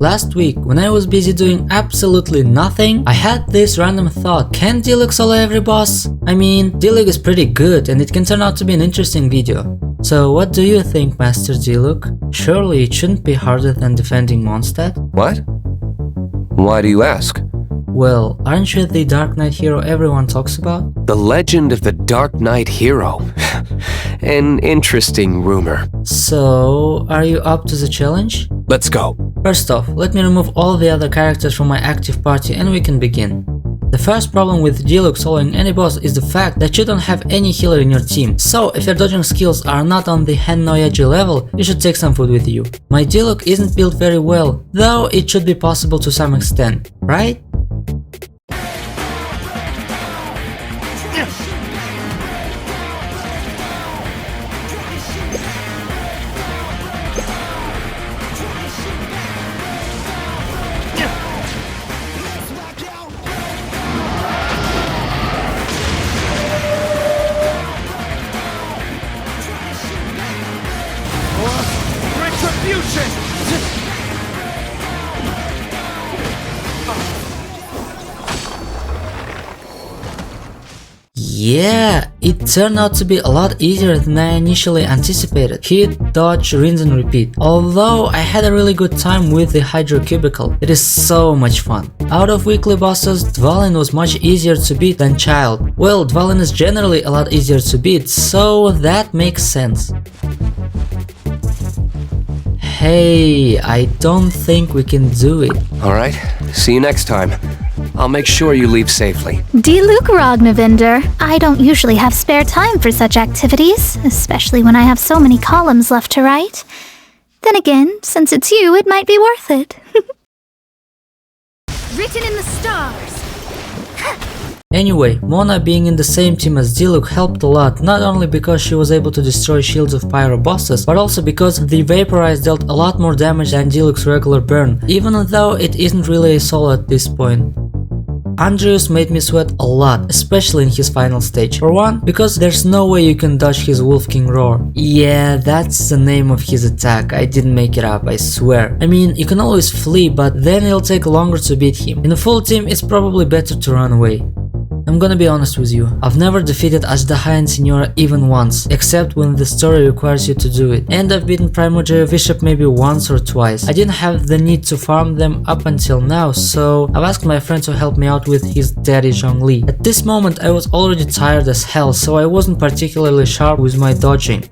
Last week, when I was busy doing absolutely nothing, I had this random thought: can Diluc solo every boss? I mean, Diluc is pretty good and it can turn out to be an interesting video. So what do you think, Master Diluc? Surely it shouldn't be harder than defending Mondstadt? What? Why do you ask? Well, aren't you the Dark Knight hero everyone talks about? The legend of the Dark Knight hero. An interesting rumor. So, are you up to the challenge? Let's go. First off, let me remove all the other characters from my active party and we can begin. The first problem with Diluc soloing any boss is the fact that you don't have any healer in your team, so if your dodging skills are not on the Hennoyaji level, you should take some food with you. My Diluc isn't built very well, though it should be possible to some extent, right? Yeah, it turned out to be a lot easier than I initially anticipated. Hit, dodge, rinse and repeat. Although I had a really good time with the Hydro Cubicle. It is so much fun. Out of weekly bosses, Dvalin was much easier to beat than Child. Well, Dvalin is generally a lot easier to beat, so that makes sense. Hey, I don't think we can do it. Alright, see you next time. I'll make sure you leave safely. Diluc Ragnavinder, I don't usually have spare time for such activities, especially when I have so many columns left to write. Then again, since it's you, it might be worth it. Written in the stars. Anyway, Mona being in the same team as Diluc helped a lot, not only because she was able to destroy shields of pyro bosses, but also because the Vaporize dealt a lot more damage than Diluc's regular burn, even though it isn't really a solo at this point. Andreus made me sweat a lot, especially in his final stage. For one, because there's no way you can dodge his Wolf King Roar. Yeah, that's the name of his attack, I didn't make it up, I swear. I mean, you can always flee, but then it'll take longer to beat him. In a full team, it's probably better to run away. I'm gonna be honest with you, I've never defeated Azhdaha and Signora even once, except when the story requires you to do it, and I've beaten Primogeo Bishop maybe once or twice. I didn't have the need to farm them up until now, so I've asked my friend to help me out with his daddy Zhongli. At this moment I was already tired as hell, so I wasn't particularly sharp with my dodging.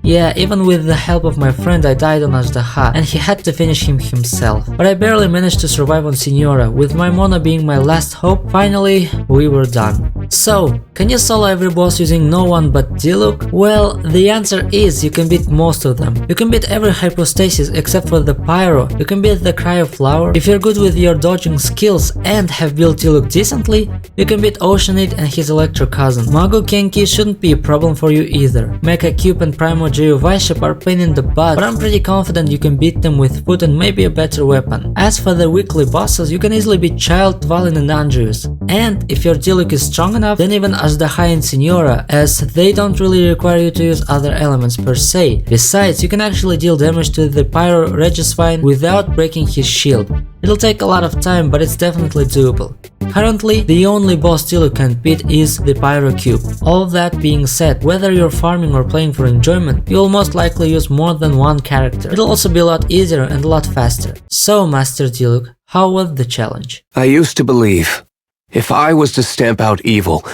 Yeah, even with the help of my friend I died on Azhdaha, and he had to finish him himself. But I barely managed to survive on Signora, with my Mona being my last hope. Finally, we were done. So, can you solo every boss using no one but Diluc? Well, the answer is you can beat most of them. You can beat every hypostasis except for the Pyro, you can beat the Cryoflower. If you're good with your dodging skills and have built Diluc decently, you can beat Oceanid and his Electro cousin. Mago Kenki shouldn't be a problem for you either. Mecha Cube and Primogeo Bishop are pain in the butt, but I'm pretty confident you can beat them with food and maybe a better weapon. As for the weekly bosses, you can easily beat Child, Dvalin and Andreus. And if your Diluc is strong enough, then even Azhdaha and Signora, as they don't really require you to use other elements per se. Besides, you can actually deal damage to the Pyro Regisvine without breaking his shield. It'll take a lot of time, but it's definitely doable. Currently, the only boss Diluc can beat is the Pyro Cube. All that being said, whether you're farming or playing for enjoyment, you'll most likely use more than one character. It'll also be a lot easier and a lot faster. So, Master Diluc, how was the challenge? I used to believe if I was to stamp out evil,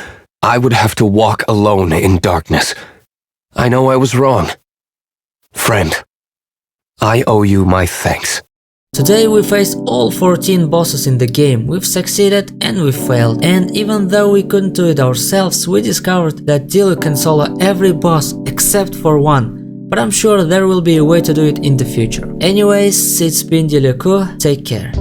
I would have to walk alone in darkness. I know I was wrong. Friend, I owe you my thanks. Today we faced all 14 bosses in the game. We've succeeded and we failed, and even though we couldn't do it ourselves, we discovered that Diluc can solo every boss except for one, but I'm sure there will be a way to do it in the future. Anyways, it's been Diluc, take care.